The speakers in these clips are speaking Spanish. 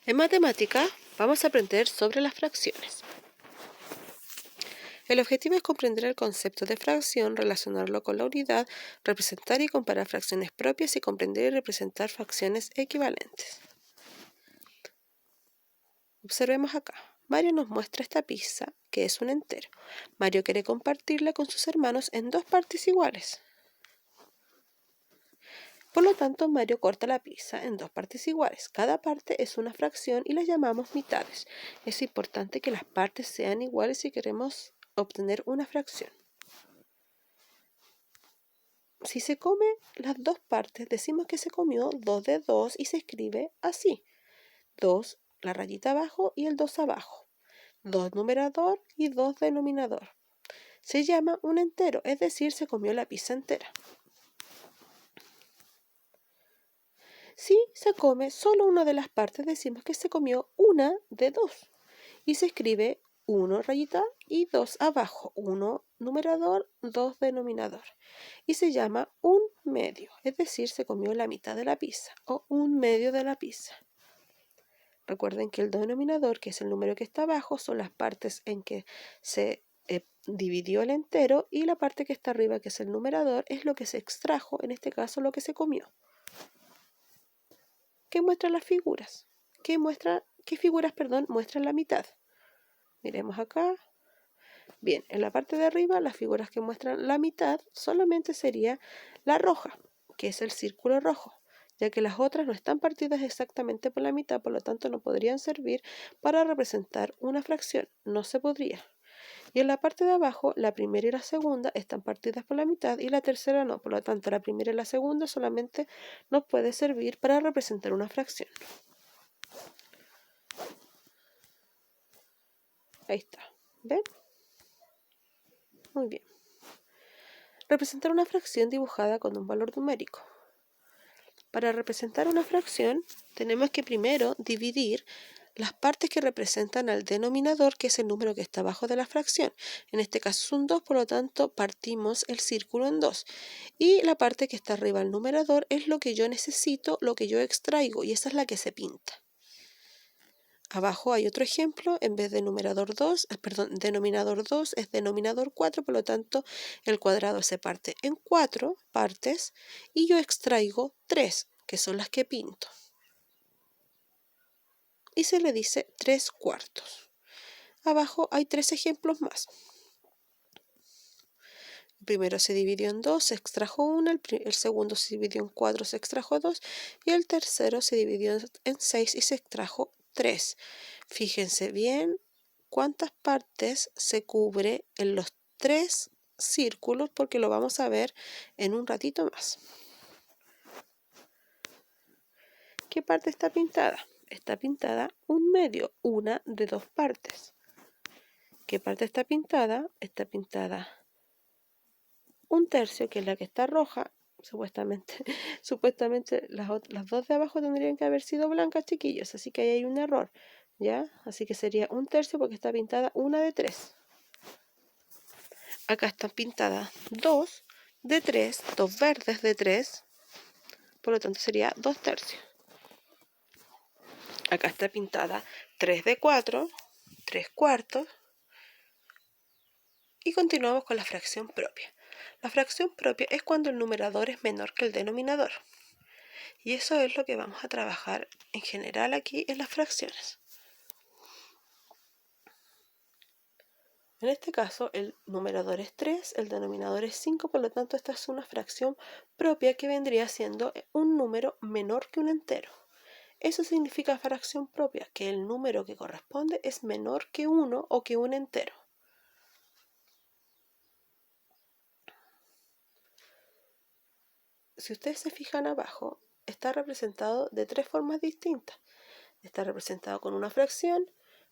En matemática vamos a aprender sobre las fracciones. El objetivo es comprender el concepto de fracción, relacionarlo con la unidad, representar y comparar fracciones propias y comprender y representar fracciones equivalentes. Observemos acá. Mario nos muestra esta pizza, que es un entero. Mario quiere compartirla con sus hermanos en dos partes iguales. Por lo tanto, Mario corta la pizza en dos partes iguales. Cada parte es una fracción y las llamamos mitades. Es importante que las partes sean iguales si queremos obtener una fracción. Si se come las dos partes, decimos que se comió 2 de 2 y se escribe así. 2, la rayita abajo y el 2 abajo. 2 numerador y 2 denominador. Se llama un entero, es decir, se comió la pizza entera. Si se come solo una de las partes, decimos que se comió una de 2. Y se escribe 1 rayita y 2 abajo. 1 numerador, 2 denominador. Y se llama un medio, es decir, se comió la mitad de la pizza o un medio de la pizza. Recuerden que el denominador, que es el número que está abajo, son las partes en que se dividió el entero, y la parte que está arriba, que es el numerador, es lo que se extrajo, en este caso lo que se comió. ¿Qué muestran las figuras? ¿Qué figuras muestran la mitad? Miremos acá. Bien, en la parte de arriba, las figuras que muestran la mitad solamente sería la roja, que es el círculo rojo, ya que las otras no están partidas exactamente por la mitad, por lo tanto no podrían servir para representar una fracción, no se podría. Y en la parte de abajo, la primera y la segunda están partidas por la mitad y la tercera no, por lo tanto la primera y la segunda solamente nos puede servir para representar una fracción. Ahí está, ¿ven? Muy bien. Representar una fracción dibujada con un valor numérico. Para representar una fracción, tenemos que primero dividir las partes que representan al denominador, que es el número que está abajo de la fracción. En este caso es un 2, por lo tanto partimos el círculo en 2. Y la parte que está arriba del numerador es lo que yo necesito, lo que yo extraigo, y esa es la que se pinta. Abajo hay otro ejemplo, en vez de denominador 2 es denominador 4, por lo tanto el cuadrado se parte en 4 partes y yo extraigo 3, que son las que pinto. Y se le dice 3/4. Abajo hay 3 ejemplos más. El primero se dividió en 2, se extrajo 1, el segundo se dividió en 4, se extrajo 2, y el tercero se dividió en 6 y se extrajo 3. Fíjense bien cuántas partes se cubre en los 3 círculos, porque lo vamos a ver en un ratito más. ¿Qué parte está pintada? Está pintada un medio, una de 2 partes. ¿Qué parte está pintada? Está pintada un tercio, que es la que está roja. Supuestamente las dos de abajo tendrían que haber sido blancas, chiquillos, así que ahí hay un error, ¿ya? Así que sería un tercio porque está pintada una de 3. Acá están pintadas 2 de 3, 2 verdes de 3, por lo tanto sería 2 tercios. Acá está pintada 3 de 4, 3/4. Y continuamos con la fracción propia. La fracción propia es cuando el numerador es menor que el denominador. Y eso es lo que vamos a trabajar en general aquí en las fracciones. En este caso, el numerador es 3, el denominador es 5, por lo tanto esta es una fracción propia que vendría siendo un número menor que un entero. Eso significa fracción propia, que el número que corresponde es menor que 1 o que un entero. Si ustedes se fijan abajo, está representado de 3 formas distintas. Está representado con una fracción,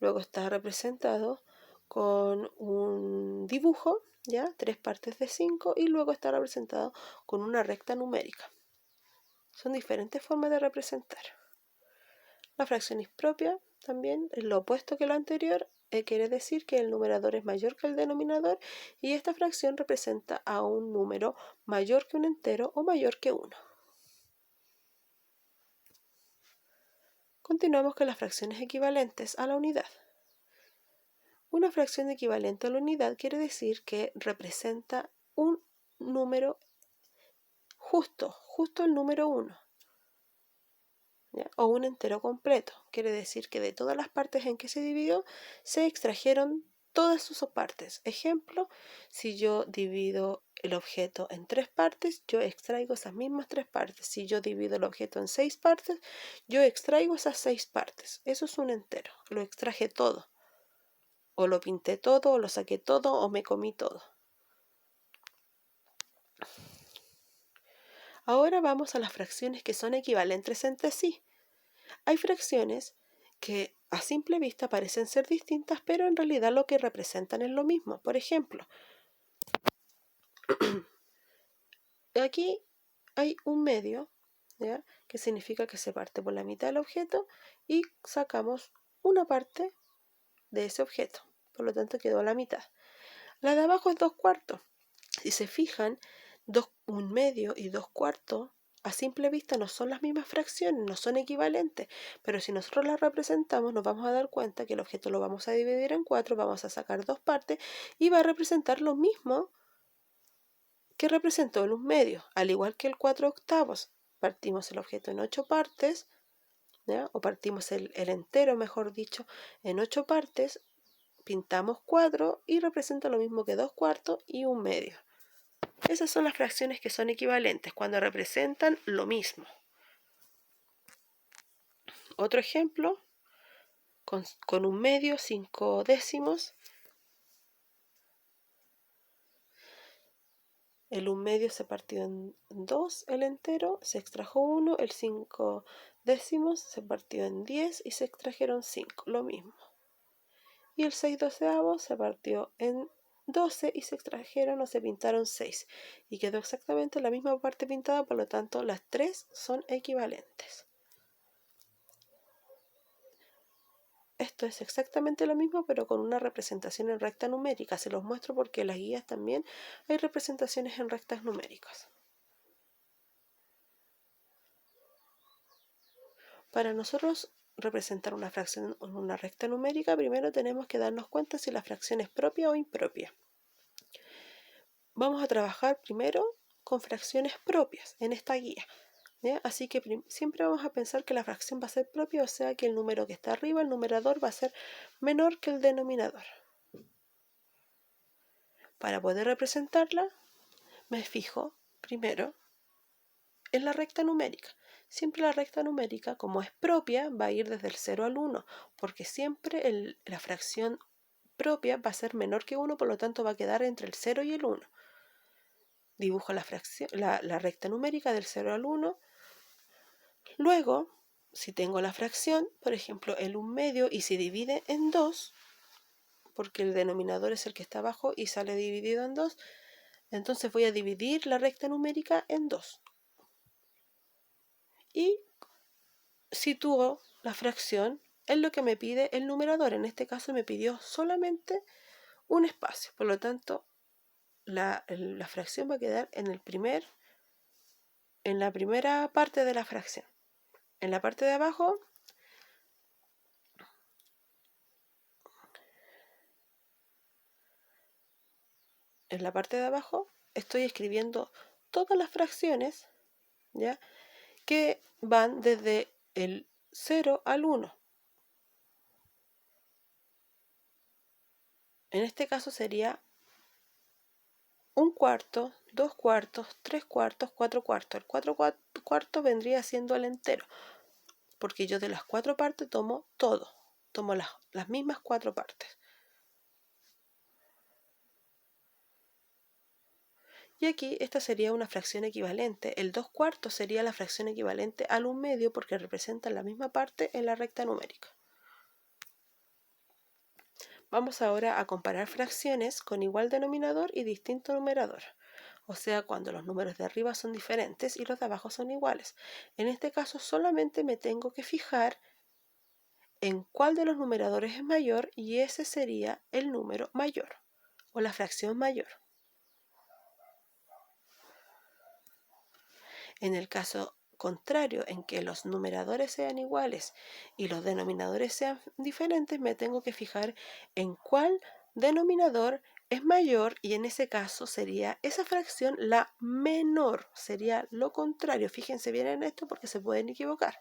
luego está representado con un dibujo, ¿ya? 3 partes de 5, y luego está representado con una recta numérica. Son diferentes formas de representar. La fracción es propia también, es lo opuesto que lo anterior, quiere decir que el numerador es mayor que el denominador, y esta fracción representa a un número mayor que un entero o mayor que 1. Continuamos con las fracciones equivalentes a la unidad. Una fracción equivalente a la unidad quiere decir que representa un número justo el número 1. ¿Ya? O un entero completo. Quiere decir que de todas las partes en que se dividió, se extrajeron todas sus partes. Ejemplo, si yo divido el objeto en 3 partes, yo extraigo esas mismas 3 partes. Si yo divido el objeto en 6 partes, yo extraigo esas 6 partes. Eso es un entero. Lo extraje todo. O lo pinté todo, o lo saqué todo, o me comí todo. Ahora vamos a las fracciones que son equivalentes entre sí. Hay fracciones que a simple vista parecen ser distintas, pero en realidad lo que representan es lo mismo. Por ejemplo, aquí hay un medio, ¿ya? Que significa que se parte por la mitad del objeto y sacamos una parte de ese objeto. Por lo tanto, quedó la mitad. La de abajo es 2/4. Si se fijan, un medio y 2/4 a simple vista no son las mismas fracciones, no son equivalentes, pero si nosotros las representamos nos vamos a dar cuenta que el objeto lo vamos a dividir en 4, vamos a sacar 2 partes y va a representar lo mismo que representó el 1/2, al igual que el 4/8. Partimos el objeto en 8 partes, ¿ya? O partimos el entero, mejor dicho, en 8 partes, pintamos 4 y representa lo mismo que 2/4 y 1/2. Esas son las fracciones que son equivalentes, cuando representan lo mismo. Otro ejemplo, con 1/2, 5 décimos. El 1/2 se partió en 2, el entero, se extrajo 1, el 5 décimos se partió en 10 y se extrajeron 5, lo mismo. Y el 6 doceavos se partió en 12 y se extrajeron o se pintaron 6. Y quedó exactamente la misma parte pintada, por lo tanto las 3 son equivalentes. Esto es exactamente lo mismo, pero con una representación en recta numérica. Se los muestro porque en las guías también hay representaciones en rectas numéricas. Para nosotros representar una fracción en una recta numérica, primero tenemos que darnos cuenta si la fracción es propia o impropia. Vamos a trabajar primero con fracciones propias en esta guía, ¿ya? Así que siempre vamos a pensar que la fracción va a ser propia, o sea que el número que está arriba, el numerador, va a ser menor que el denominador. Para poder representarla, me fijo primero en la recta numérica. Siempre la recta numérica, como es propia, va a ir desde el 0 al 1, porque siempre la fracción propia va a ser menor que 1, por lo tanto va a quedar entre el 0 y el 1. Dibujo la recta numérica del 0 al 1. Luego, si tengo la fracción, por ejemplo, el 1/2, y se divide en 2, porque el denominador es el que está abajo y sale dividido en 2, entonces voy a dividir la recta numérica en 2. Y sitúo la fracción en lo que me pide el numerador. En este caso me pidió solamente un espacio, por lo tanto la fracción va a quedar en la primera parte de la fracción. En la parte de abajo estoy escribiendo todas las fracciones, ¿ya?, que van desde el 0 al 1. En este caso sería 1/4, 2/4, 3/4, 4/4. El 4/4 vendría siendo el entero, porque yo de las 4 partes tomo todo, tomo las mismas 4 partes. Y aquí esta sería una fracción equivalente. El 2/4 sería la fracción equivalente al 1/2 porque representan la misma parte en la recta numérica. Vamos ahora a comparar fracciones con igual denominador y distinto numerador. O sea, cuando los números de arriba son diferentes y los de abajo son iguales. En este caso solamente me tengo que fijar en cuál de los numeradores es mayor y ese sería el número mayor o la fracción mayor. En el caso contrario en que los numeradores sean iguales y los denominadores sean diferentes, me tengo que fijar en cuál denominador es mayor y en ese caso sería esa fracción la menor, sería lo contrario. Fíjense bien en esto porque se pueden equivocar.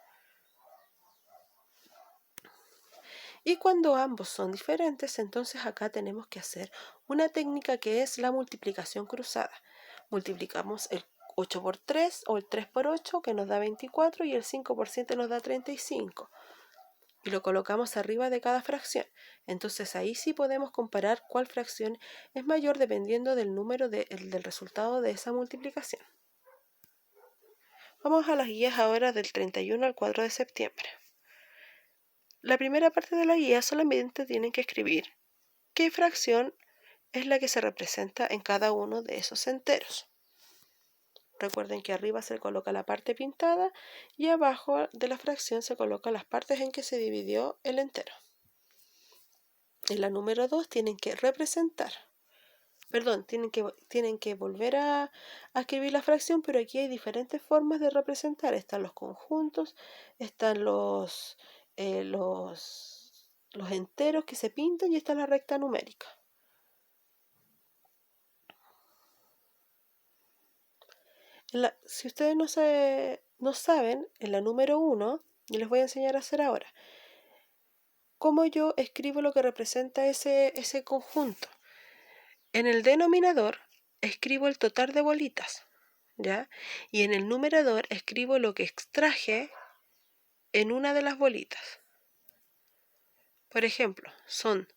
Y cuando ambos son diferentes, entonces acá tenemos que hacer una técnica que es la multiplicación cruzada. Multiplicamos el 8 por 3 o el 3 por 8 que nos da 24 y el 5 por 7 nos da 35. Y lo colocamos arriba de cada fracción. Entonces ahí sí podemos comparar cuál fracción es mayor dependiendo del número del resultado de esa multiplicación. Vamos a las guías ahora del 31 al 4 de septiembre. La primera parte de la guía solamente tienen que escribir qué fracción es la que se representa en cada uno de esos enteros. Recuerden que arriba se coloca la parte pintada y abajo de la fracción se colocan las partes en que se dividió el entero. En la número 2 tienen que representar, tienen que volver a escribir la fracción, pero aquí hay diferentes formas de representar. Están los conjuntos, están los enteros que se pintan y está la recta numérica. Si ustedes no saben, en la número 1, yo les voy a enseñar a hacer ahora. ¿Cómo yo escribo lo que representa ese conjunto? En el denominador escribo el total de bolitas, ¿ya? Y en el numerador escribo lo que extraje en una de las bolitas. Por ejemplo, son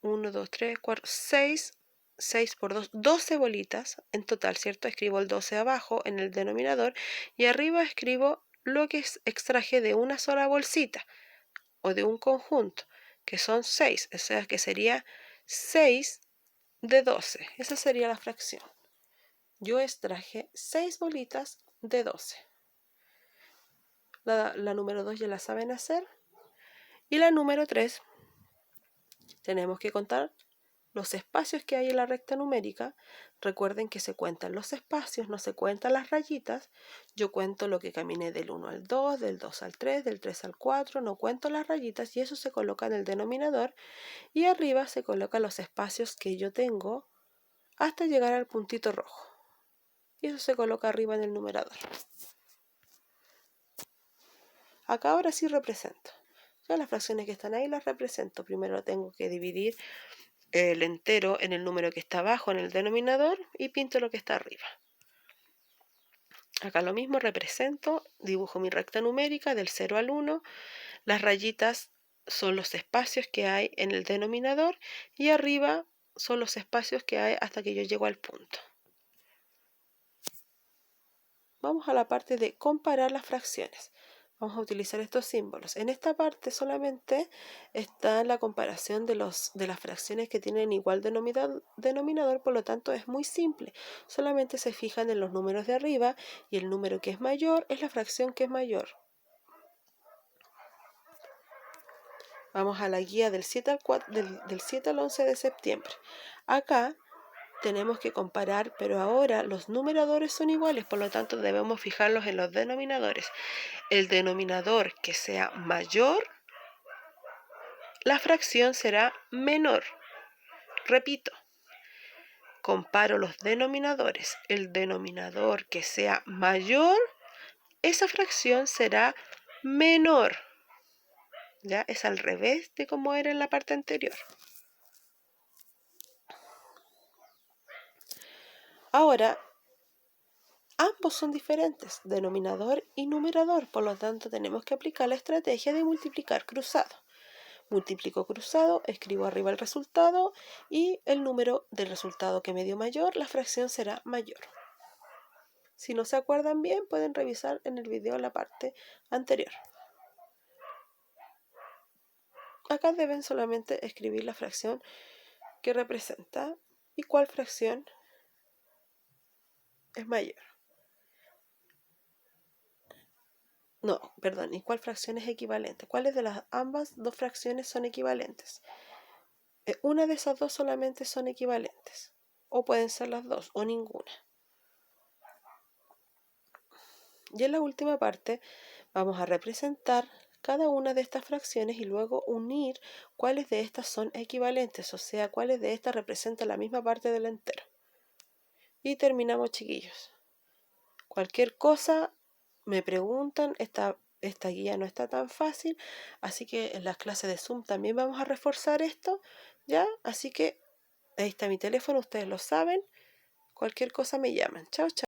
1, 2, 3, 4, 6 por 2, 12 bolitas en total, ¿cierto? Escribo el 12 abajo en el denominador y arriba escribo lo que extraje de una sola bolsita o de un conjunto, que son 6, o sea que sería 6 de 12. Esa sería la fracción. Yo extraje 6 bolitas de 12. La número 2 ya la saben hacer. Y la número 3, tenemos que contar los espacios que hay en la recta numérica. Recuerden que se cuentan los espacios, no se cuentan las rayitas. Yo cuento lo que caminé del 1 al 2, del 2 al 3, del 3 al 4, no cuento las rayitas y eso se coloca en el denominador y arriba se colocan los espacios que yo tengo hasta llegar al puntito rojo. Y eso se coloca arriba en el numerador. Acá ahora sí represento. Ya las fracciones que están ahí las represento. Primero tengo que dividir el entero en el número que está abajo en el denominador y pinto lo que está arriba. Acá lo mismo, represento, dibujo mi recta numérica del 0 al 1. Las rayitas son los espacios que hay en el denominador y arriba son los espacios que hay hasta que yo llego al punto. Vamos a la parte de comparar las fracciones. Vamos a utilizar estos símbolos. En esta parte solamente está la comparación de las fracciones que tienen igual denominador, por lo tanto es muy simple. Solamente se fijan en los números de arriba y el número que es mayor es la fracción que es mayor. Vamos a la guía del 7 al 11 de septiembre. Acá tenemos que comparar, pero ahora los numeradores son iguales, por lo tanto debemos fijarlos en los denominadores. El denominador que sea mayor, la fracción será menor. Repito, comparo los denominadores. El denominador que sea mayor, esa fracción será menor. ¿Ya? Es al revés de como era en la parte anterior. Ahora, ambos son diferentes, denominador y numerador, por lo tanto tenemos que aplicar la estrategia de multiplicar cruzado. Multiplico cruzado, escribo arriba el resultado y el número del resultado que me dio mayor, la fracción será mayor. Si no se acuerdan bien, pueden revisar en el video la parte anterior. Acá deben solamente escribir la fracción que representa y cuál fracción es mayor. No, perdón, ¿y cuál fracción es equivalente? ¿Cuáles de las ambas dos fracciones son equivalentes? Una de esas dos solamente son equivalentes. O pueden ser las dos o ninguna. Y en la última parte vamos a representar cada una de estas fracciones y luego unir cuáles de estas son equivalentes, o sea, cuáles de estas representan la misma parte del entero. Y terminamos, chiquillos. Cualquier cosa me preguntan, esta guía no está tan fácil, así que en las clases de Zoom también vamos a reforzar esto, ¿ya? Así que ahí está mi teléfono, ustedes lo saben. Cualquier cosa me llaman. Chao, chao.